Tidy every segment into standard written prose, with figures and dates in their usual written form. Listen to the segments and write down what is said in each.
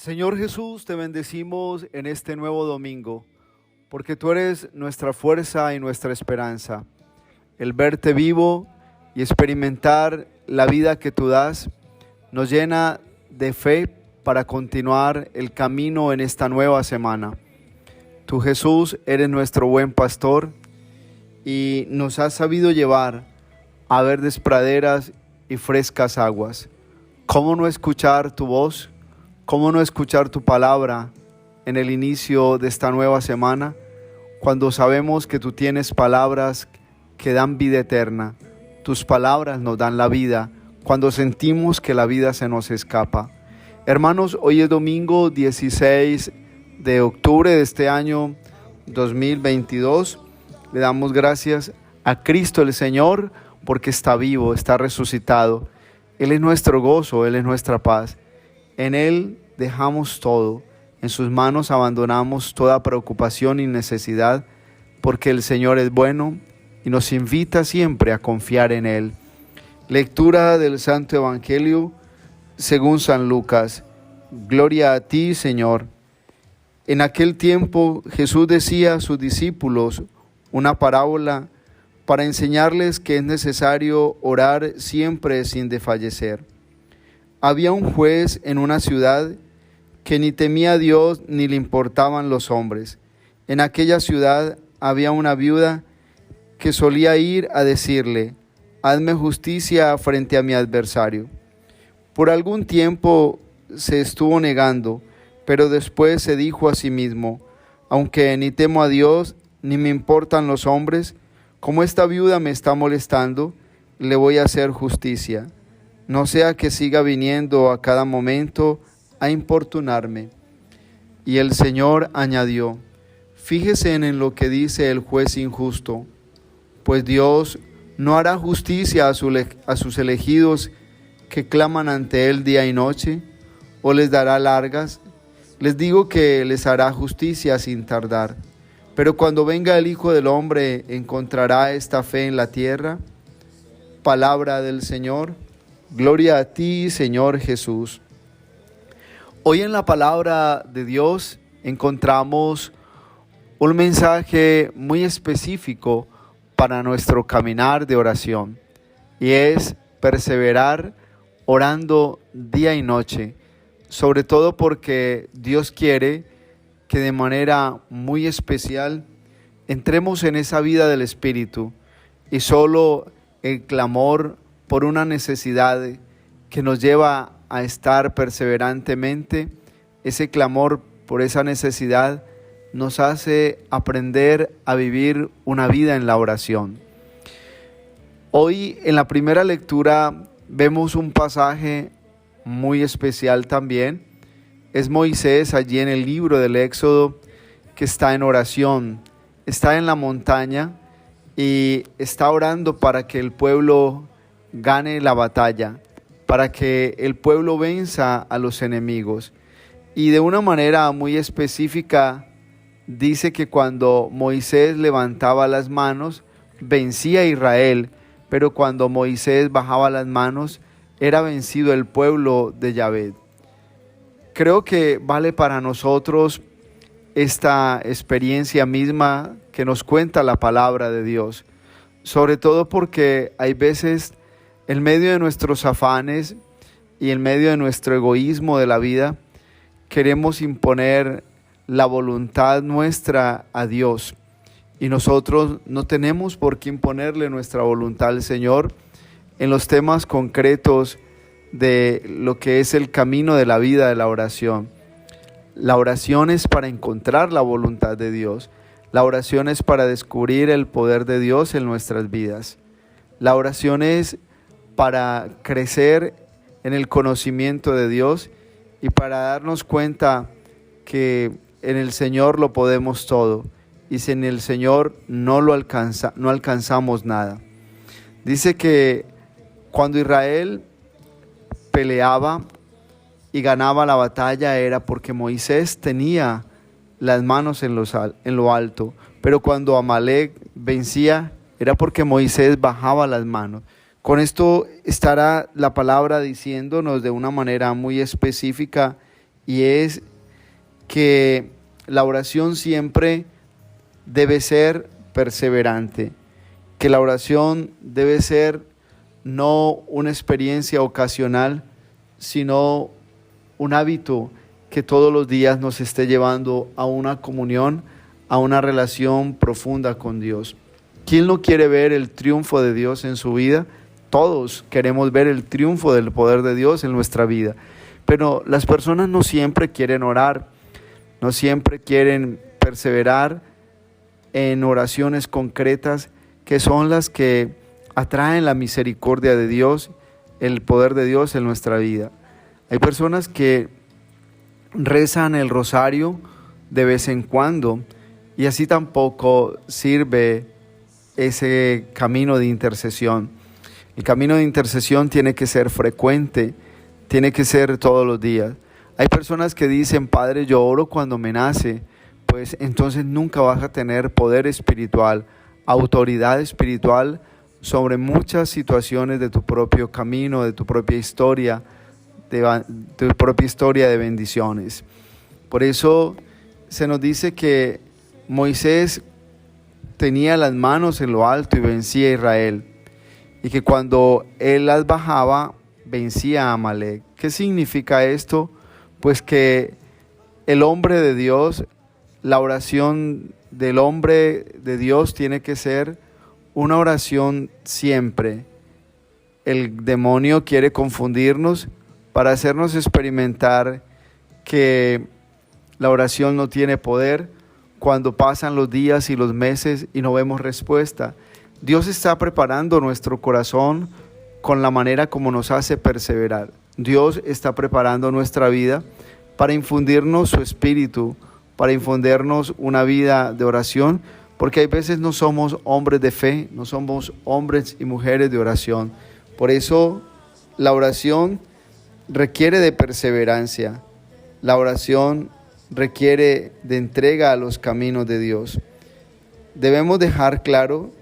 Señor Jesús, te bendecimos en este nuevo domingo, porque tú eres nuestra fuerza y nuestra esperanza. El verte vivo y experimentar la vida que tú das nos llena de fe para continuar el camino en esta nueva semana. Tú, Jesús, eres nuestro buen pastor y nos has sabido llevar a verdes praderas y frescas aguas. ¿Cómo no escuchar tu voz? ¿Cómo no escuchar tu palabra en el inicio de esta nueva semana, cuando sabemos que tú tienes palabras que dan vida eterna? Tus palabras nos dan la vida cuando sentimos que la vida se nos escapa. Hermanos, hoy es domingo 16 de octubre de este año 2022. Le damos gracias a Cristo el Señor porque está vivo, está resucitado. Él es nuestro gozo, Él es nuestra paz. En Él dejamos todo, en sus manos abandonamos toda preocupación y necesidad, porque el Señor es bueno y nos invita siempre a confiar en Él. Lectura del Santo Evangelio según San Lucas. Gloria a ti, Señor. En aquel tiempo Jesús decía a sus discípulos una parábola para enseñarles que es necesario orar siempre sin desfallecer. Había un juez en una ciudad que ni temía a Dios ni le importaban los hombres. En aquella ciudad había una viuda que solía ir a decirle: hazme justicia frente a mi adversario. Por algún tiempo se estuvo negando, pero después se dijo a sí mismo: aunque ni temo a Dios ni me importan los hombres, como esta viuda me está molestando, le voy a hacer justicia. No sea que siga viniendo a cada momento a importunarme. Y el Señor añadió: fíjese en lo que dice el juez injusto, pues Dios no hará justicia a sus elegidos que claman ante Él día y noche, o les dará largas. Les digo que les hará justicia sin tardar. Pero cuando venga el Hijo del Hombre, ¿encontrará esta fe en la tierra? Palabra del Señor. Gloria a ti, Señor Jesús. Hoy en la palabra de Dios encontramos un mensaje muy específico para nuestro caminar de oración, y es perseverar orando día y noche, sobre todo porque Dios quiere que de manera muy especial entremos en esa vida del Espíritu, y solo el clamor por una necesidad que nos lleva a estar perseverantemente, ese clamor por esa necesidad nos hace aprender a vivir una vida en la oración. Hoy en la primera lectura vemos un pasaje muy especial también. Es Moisés allí en el libro del Éxodo, que está en oración, está en la montaña y está orando para que el pueblo gane la batalla, para que el pueblo venza a los enemigos. Y de una manera muy específica dice que cuando Moisés levantaba las manos, vencía a Israel, pero cuando Moisés bajaba las manos, era vencido el pueblo de Yahvé. Creo que vale para nosotros esta experiencia misma que nos cuenta la palabra de Dios, sobre todo porque hay veces en medio de nuestros afanes y en medio de nuestro egoísmo de la vida, queremos imponer la voluntad nuestra a Dios. Y nosotros no tenemos por qué imponerle nuestra voluntad al Señor en los temas concretos de lo que es el camino de la vida de la oración. La oración es para encontrar la voluntad de Dios. La oración es para descubrir el poder de Dios en nuestras vidas. La oración es para crecer en el conocimiento de Dios y para darnos cuenta que en el Señor lo podemos todo, y sin el Señor no alcanzamos nada. Dice que cuando Israel peleaba y ganaba la batalla era porque Moisés tenía las manos en lo alto, pero cuando Amalek vencía era porque Moisés bajaba las manos. Con esto estará la palabra diciéndonos de una manera muy específica y es que la oración siempre debe ser perseverante, que la oración debe ser no una experiencia ocasional, sino un hábito que todos los días nos esté llevando a una comunión, a una relación profunda con Dios. ¿Quién no quiere ver el triunfo de Dios en su vida? Todos queremos ver el triunfo del poder de Dios en nuestra vida, pero las personas no siempre quieren orar, no siempre quieren perseverar en oraciones concretas que son las que atraen la misericordia de Dios, el poder de Dios en nuestra vida. Hay personas que rezan el rosario de vez en cuando y así tampoco sirve ese camino de intercesión. El camino de intercesión tiene que ser frecuente, tiene que ser todos los días. Hay personas que dicen, Padre, yo oro cuando me nace, pues entonces nunca vas a tener poder espiritual, autoridad espiritual sobre muchas situaciones de tu propio camino, de tu propia historia, de bendiciones. Por eso se nos dice que Moisés tenía las manos en lo alto y vencía a Israel, y que cuando él las bajaba, vencía a Amalek. ¿Qué significa esto? Pues que el hombre de Dios, la oración del hombre de Dios tiene que ser una oración siempre. El demonio quiere confundirnos para hacernos experimentar que la oración no tiene poder cuando pasan los días y los meses y no vemos respuesta. Dios está preparando nuestro corazón con la manera como nos hace perseverar. Dios está preparando nuestra vida para infundirnos su espíritu, para infundirnos una vida de oración, porque hay veces no somos hombres de fe, no somos hombres y mujeres de oración. Por eso la oración requiere de perseverancia, la oración requiere de entrega a los caminos de Dios. Debemos dejar claro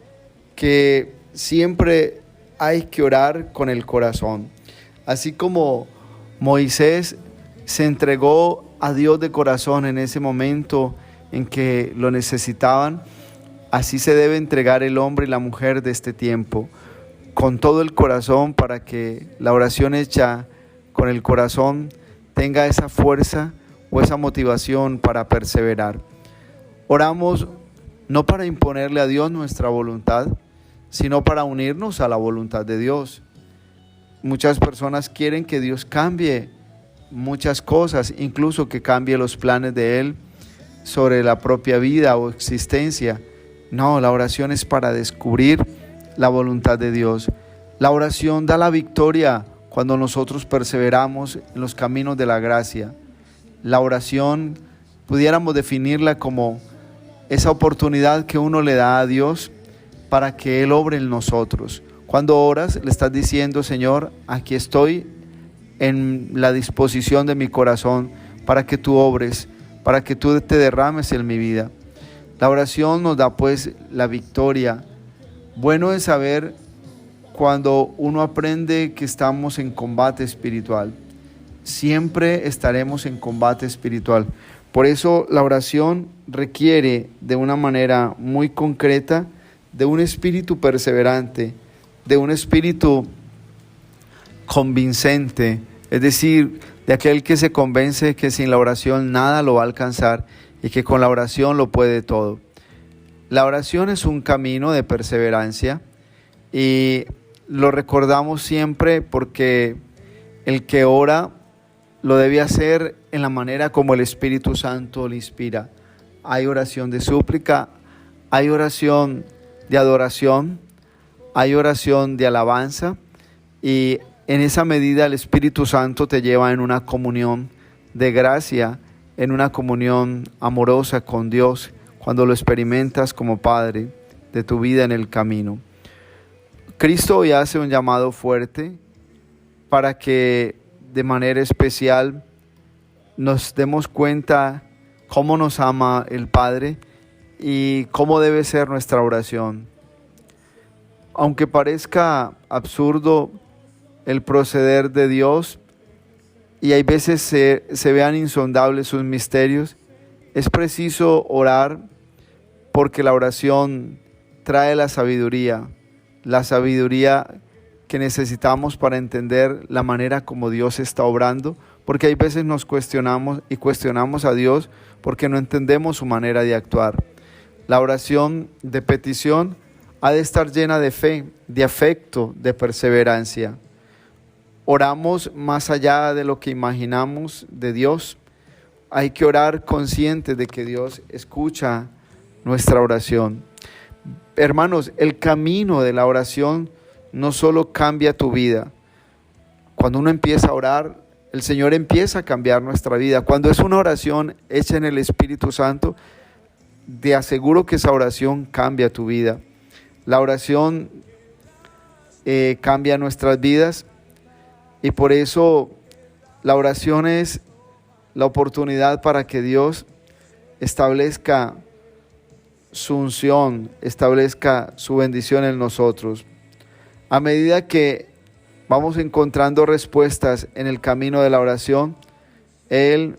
que siempre hay que orar con el corazón. Así como Moisés se entregó a Dios de corazón en ese momento en que lo necesitaban, así se debe entregar el hombre y la mujer de este tiempo, con todo el corazón, para que la oración hecha con el corazón tenga esa fuerza o esa motivación para perseverar. Oramos no para imponerle a Dios nuestra voluntad, sino para unirnos a la voluntad de Dios. Muchas personas quieren que Dios cambie muchas cosas, incluso que cambie los planes de Él sobre la propia vida o existencia. No, la oración es para descubrir la voluntad de Dios. La oración da la victoria cuando nosotros perseveramos en los caminos de la gracia. La oración pudiéramos definirla como esa oportunidad que uno le da a Dios para que Él obre en nosotros. Cuando oras, le estás diciendo, Señor, aquí estoy en la disposición de mi corazón para que tú obres, para que tú te derrames en mi vida. La oración nos da pues la victoria. Bueno es saber cuando uno aprende que estamos en combate espiritual. Siempre estaremos en combate espiritual. Por eso la oración requiere de una manera muy concreta de un espíritu perseverante, de un espíritu convincente, es decir, de aquel que se convence que sin la oración nada lo va a alcanzar y que con la oración lo puede todo. La oración es un camino de perseverancia y lo recordamos siempre porque el que ora lo debe hacer en la manera como el Espíritu Santo le inspira. Hay oración de súplica, hay oración de adoración, hay oración de alabanza, y en esa medida el Espíritu Santo te lleva en una comunión de gracia, en una comunión amorosa con Dios, cuando lo experimentas como Padre de tu vida en el camino. Cristo hoy hace un llamado fuerte para que de manera especial nos demos cuenta cómo nos ama el Padre y cómo debe ser nuestra oración. Aunque parezca absurdo el proceder de Dios y hay veces se vean insondables sus misterios, es preciso orar, porque la oración trae la sabiduría que necesitamos para entender la manera como Dios está obrando, porque hay veces nos cuestionamos a Dios porque no entendemos su manera de actuar. La oración de petición ha de estar llena de fe, de afecto, de perseverancia. Oramos más allá de lo que imaginamos de Dios. Hay que orar conscientes de que Dios escucha nuestra oración. Hermanos, el camino de la oración no solo cambia tu vida. Cuando uno empieza a orar, el Señor empieza a cambiar nuestra vida. Cuando es una oración hecha en el Espíritu Santo, te aseguro que esa oración cambia tu vida. La oración cambia nuestras vidas, y por eso la oración es la oportunidad para que Dios establezca su unción, establezca su bendición en nosotros. A medida que vamos encontrando respuestas en el camino de la oración, Él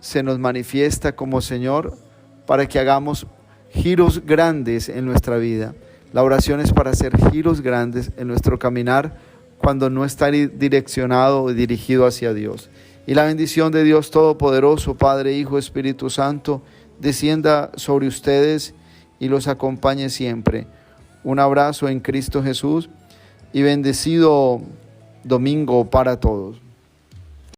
se nos manifiesta como Señor para que hagamos giros grandes en nuestra vida. La oración es para hacer giros grandes en nuestro caminar cuando no está direccionado o dirigido hacia Dios. Y la bendición de Dios Todopoderoso, Padre, Hijo, Espíritu Santo, descienda sobre ustedes y los acompañe siempre. Un abrazo en Cristo Jesús y bendecido domingo para todos.